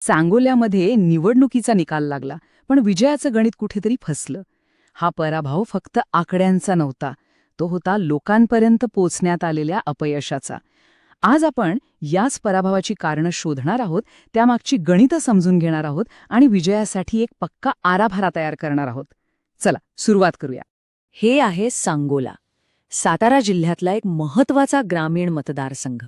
सांगोल्यामध्ये निवडणुकीचा निकाल लागला, पण विजयाचं गणित कुठेतरी फसलं. हा पराभव फक्त आकड्यांचा नव्हता, तो होता लोकांपर्यंत पोचण्यात आलेल्या अपयशाचा. आज आपण याच पराभवाची कारणं शोधणार आहोत, त्यामागची गणितं समजून घेणार आहोत आणि विजयासाठी एक पक्का आराखडा तयार करणार आहोत. चला सुरुवात करूया. हे आहे सांगोला, सातारा जिल्ह्यातला एक महत्वाचा ग्रामीण मतदारसंघ.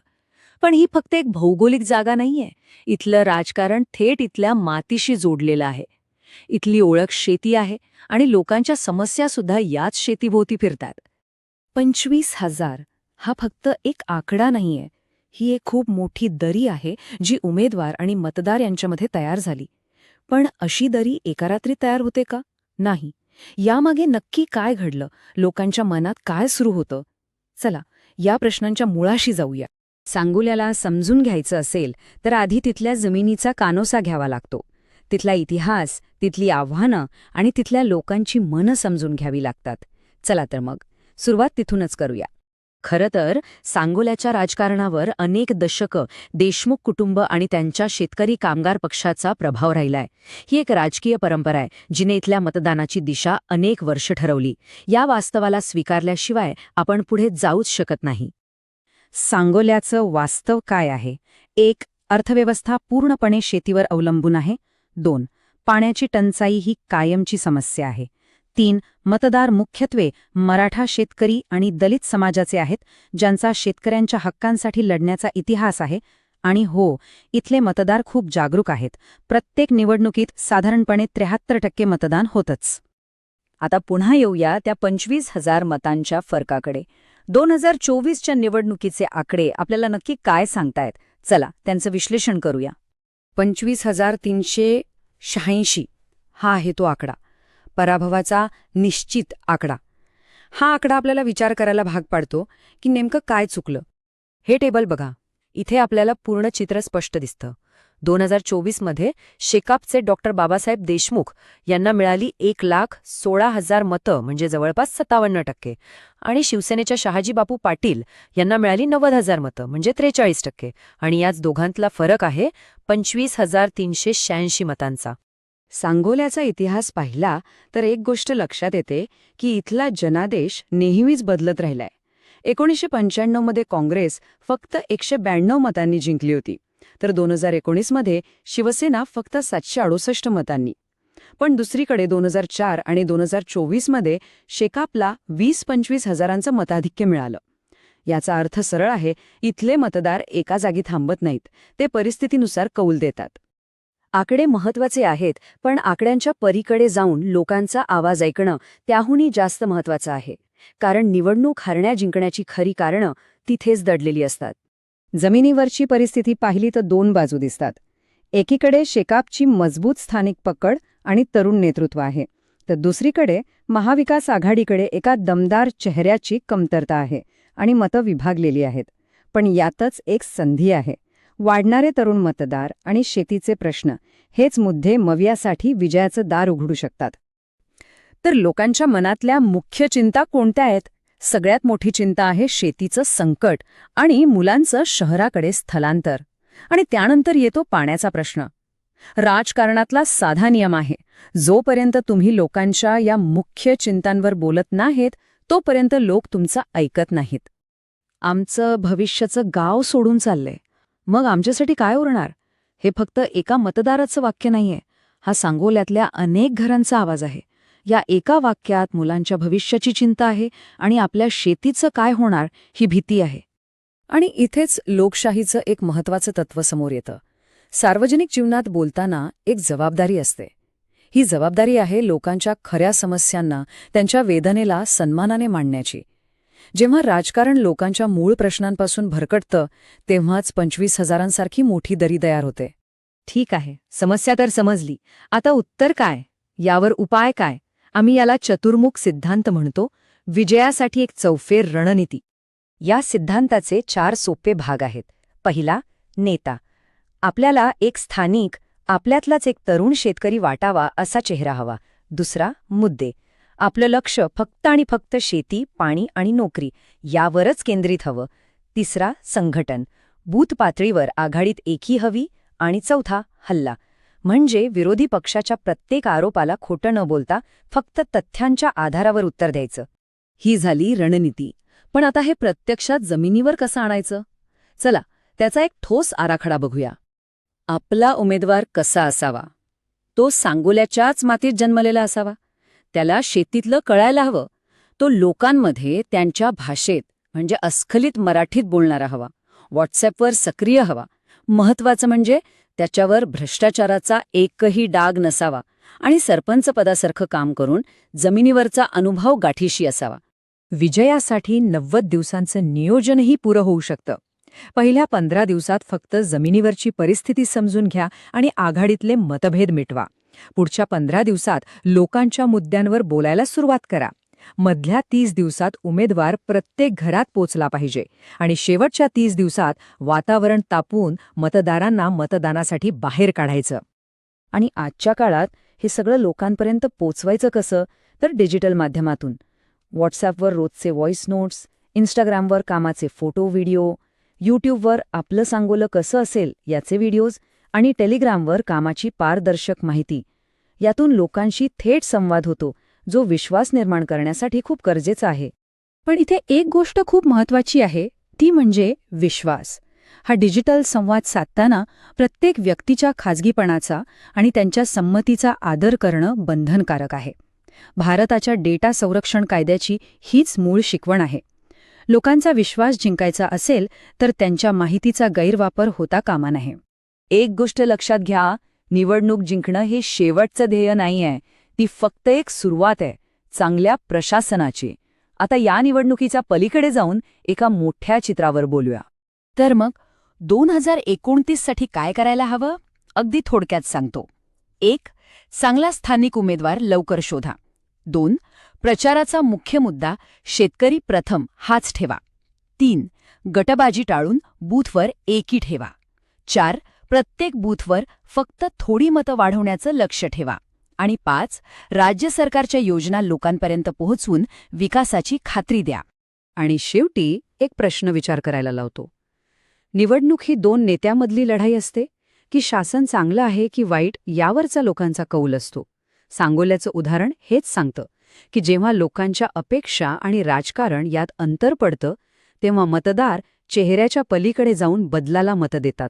पण ही फक्त एक भौगोलिक जागा नाहीये. इथलं राजकारण थेट इथल्या मातीशी जोडलेलं आहे. इथली ओळख शेती आहे आणि लोकांच्या समस्या सुद्धा याच शेतीभोवती फिरतात. 25,000 हा फक्त एक आकडा नाहीये. ही एक खूप मोठी दरी आहे जी उमेदवार आणि मतदार यांच्यामध्ये तयार झाली. पण अशी दरी एका रात्री तयार होते का? नाही. यामागे नक्की काय घडलं, लोकांच्या मनात काय सुरू होतं? चला या प्रश्नांच्या मुळाशी जाऊया. सांगोल्याला समजून घ्यायचं असेल तर आधी तिथल्या जमिनीचा कानोसा घ्यावा लागतो. तिथला इतिहास, तिथली आव्हानं आणि तिथल्या लोकांची मनं समजून घ्यावी लागतात. चला तर मग सुरुवात तिथूनच करूया. खरं तर सांगोल्याच्या राजकारणावर अनेक दशकं देशमुख कुटुंब आणि त्यांच्या शेतकरी कामगार पक्षाचा प्रभाव राहिलाय. ही एक राजकीय परंपरा आहे जिने इथल्या मतदानाची दिशा अनेक वर्ष ठरवली. या वास्तवाला स्वीकारल्याशिवाय आपण पुढे जाऊच शकत नाही. सांगोल्याचं वास्तव काय आहे? 1. अर्थव्यवस्था पूर्णपणे शेतीवर अवलंबून आहे. 2. पाण्याची टंचाई ही कायमची समस्या आहे. 3. मतदार मुख्यत्वे मराठा शेतकरी आणि दलित समाजाचे आहेत, ज्यांचा शेतकऱ्यांच्या हक्कांसाठी लढण्याचा इतिहास आहे. आणि हो, इथले मतदार खूप जागरूक आहेत. प्रत्येक निवडणुकीत साधारणपणे 73% मतदान होतंच. आता पुन्हा येऊया त्या 25,000 मतांच्या फरकाकडे. 2024च्या निवडणुकीचे आकडे आपल्याला नक्की काय सांगतायत? चला त्यांचं विश्लेषण करूया. 25,386 हा आहे तो आकडा, पराभवाचा निश्चित आकडा. हा आकडा आपल्याला विचार करायला भाग पाडतो की नेमकं काय चुकलं. हे टेबल बघा, इथे आपल्याला पूर्ण चित्र स्पष्ट दिसतं. 2024मध्ये शेकापचे डॉक्टर बाबासाहेब देशमुख यांना मिळाली 1,16,000 मतं, म्हणजे जवळपास 57%. आणि शिवसेनेच्या शहाजी बापू पाटील यांना मिळाली 90,000 मतं, म्हणजे 43%. आणि याच दोघांतला फरक आहे 25,386 मतांचा. सांगोल्याचा इतिहास पाहिला तर एक गोष्ट लक्षात येते की इथला जनादेश नेहमीच बदलत राहिलाय. 1995मध्ये काँग्रेस फक्त 192 मतांनी जिंकली होती, तर 2019मध्ये शिवसेना फक्त 768 मतांनी. पण दुसरीकडे 2004 आणि 2024मध्ये शेकापला 20-25 हजारांचं मताधिक्य मिळालं. याचा अर्थ सरळ आहे, इथले मतदार एका जागी थांबत नाहीत, ते परिस्थितीनुसार कौल देतात. आकडे महत्वाचे आहेत, पण आकड्यांच्या परीकडे जाऊन लोकांचा आवाज ऐकणं त्याहूनही जास्त महत्वाचं आहे. कारण निवडणूक हरण्या जिंकण्याची खरी कारणं तिथेच दडलेली असतात. जमिनीवरची परिस्थिती पाहिली तर 2 बाजू दिसतात. एकीकडे शेकापची मजबूत स्थानिक पकड आणि तरुण नेतृत्व आहे, तर दुसरीकडे महाविकास आघाडीकडे एका दमदार चेहऱ्याची कमतरता आहे आणि मतं विभागलेली आहेत. पण यातच एक संधी आहे. वाढणारे तरुण मतदार आणि शेतीचे प्रश्न हेच मुद्दे मवियासाठी विजयाचं दार उघडू शकतात. तर लोकांच्या मनातल्या मुख्य चिंता कोणत्या आहेत? सगळ्यात मोठी चिंता आहे शेतीचं संकट आणि मुलांचं शहराकडे स्थलांतर. आणि त्यानंतर येतो पाण्याचा प्रश्न. राजकारणातला साधा नियम आहे, जोपर्यंत तुम्ही लोकांच्या या मुख्य चिंतांवर बोलत नाहीत तोपर्यंत लोक तुमचं ऐकत नाहीत. आमचं भविष्याचं गाव सोडून चाललंय, मग आमच्यासाठी काय उरणार? हे फक्त एका मतदाराचं वाक्य नाहीये, हा सांगोल्यातल्या अनेक घरांचा आवाज आहे. या एका वाक्यात मुलांच्या भविष्याची चिंता आहे आणि आपल्या शेतीचं काय होणार ही भीती आहे. आणि इथेच लोकशाहीचं एक महत्वाचं तत्व समोर येतं. सार्वजनिक जीवनात बोलताना एक जबाबदारी असते. ही जबाबदारी आहे लोकांच्या खऱ्या समस्यांना, त्यांच्या वेदनेला सन्मानाने मांडण्याची. जेव्हा राजकारण लोकांच्या मूळ प्रश्नांपासून भरकटतं तेव्हाच 25,000 मोठी दरी तयार होते. ठीक आहे, समस्या तर समजली. आता उत्तर काय? यावर उपाय काय? आम्ही याला चतुर्मुख सिद्धांत म्हणतो. विजयासाठी एक चौफेर रणनीती. या सिद्धांताचे 4 सोपे भाग आहेत. पहिला, नेता. आपल्याला एक स्थानिक, आपल्यातलाच एक तरुण शेतकरी वाटावा असा चेहरा हवा. दुसरा, मुद्दे. आपलं लक्ष फक्त आणि फक्त शेती, पाणी आणि नोकरी यावरच केंद्रित हवं. तिसरा, संघटन. बूथ पातळीवर आघाडीत एकी हवी. आणि चौथा, हल्ला. म्हणजे विरोधी पक्षाच्या प्रत्येक आरोपाला खोटं न बोलता फक्त तथ्यांच्या आधारावर उत्तर द्यायचं. ही झाली रणनीती. पण आता हे प्रत्यक्षात जमिनीवर कसं आणायचं? चला, त्याचा एक ठोस आराखडा बघूया. आपला उमेदवार कसा असावा? तो सांगोल्याच्याच मातीत जन्मलेला असावा. त्याला शेतीतलं कळायला हवं. तो लोकांमध्ये त्यांच्या भाषेत म्हणजे अस्खलित मराठीत बोलणारा हवा. व्हॉट्सॲपवर सक्रिय हवा. महत्वाचं म्हणजे त्याच्यावर भ्रष्टाचाराचा एकही डाग नसावा आणि सरपंच पदासारखं काम करून जमिनीवरचा अनुभव गाठीशी असावा. विजयासाठी 90 दिवसांचं नियोजनही पुरं होऊ शकतं. पहिल्या 15 दिवसात फक्त जमिनीवरची परिस्थिती समजून घ्या आणि आघाडीतले मतभेद मिटवा. पुढच्या 15 दिवसात लोकांच्या मुद्द्यांवर बोलायला सुरुवात करा. मधल्या 30 दिवसात उमेदवार प्रत्येक घरात पोचला पाहिजे आणि शेवटच्या 30 दिवसात वातावरण तापवून मतदारांना मतदानासाठी बाहेर काढायचं. आणि आजच्या काळात हे सगळं लोकांपर्यंत पोचवायचं कसं? तर डिजिटल माध्यमातून. व्हॉट्सॲपवर रोजचे व्हॉइस नोट्स, इंस्टाग्रामवर कामाचे फोटो व्हिडिओ, यूट्यूबवर आपलं सांगोलं कसं असेल याचे व्हिडिओज आणि टेलिग्रामवर कामाची पारदर्शक माहिती. यातून लोकांशी थेट संवाद होतो, जो विश्वास निर्माण करण्यासाठी खूप गरजेचा आहे. पण इथे एक गोष्ट खूप महत्वाची आहे, ती म्हणजे विश्वास. हा डिजिटल संवाद साधताना प्रत्येक व्यक्तीच्या खाजगीपणाचा आणि त्यांच्या संमतीचा आदर करणं बंधनकारक आहे. भारताच्या डेटा संरक्षण कायद्याची हीच मूळ शिकवण आहे. लोकांचा विश्वास जिंकायचा असेल तर त्यांच्या माहितीचा गैरवापर होता कामा नये. एक गोष्ट लक्षात घ्या, निवडणूक जिंकणं हे शेवटचं ध्येय नाहीये. ती फक्त एक सुरुवात आहे चांगल्या प्रशासनाची. आता या निवडणुकीच्या पलीकडे जाऊन एका मोठ्या चित्रावर बोलूया. तर मग 2029 साठी काय करायला हवं? अगदी थोडक्यात सांगतो. 1. चांगला स्थानिक उमेदवार लवकर शोधा. 2. प्रचाराचा मुख्य मुद्दा शेतकरी प्रथम हाच ठेवा. 3. गटबाजी टाळून बूथवर एकी ठेवा. 4. प्रत्येक बूथवर फक्त थोडी मतं वाढवण्याचं लक्ष ठेवा. आणि 5. राज्य सरकारच्या योजना लोकांपर्यंत पोहोचवून विकासाची खात्री द्या. आणि शेवटी एक प्रश्न विचार करायला लावतो. निवडणूक ही 2 नेत्यामधली लढाई असते की शासन चांगलं आहे की वाईट यावरचा लोकांचा कौल असतो? सांगोल्याचं उदाहरण हेच सांगतं की जेव्हा लोकांच्या अपेक्षा आणि राजकारण यात अंतर पडतं तेव्हा मतदार चेहऱ्याच्या पलीकडे जाऊन बदलाला मतं देतात.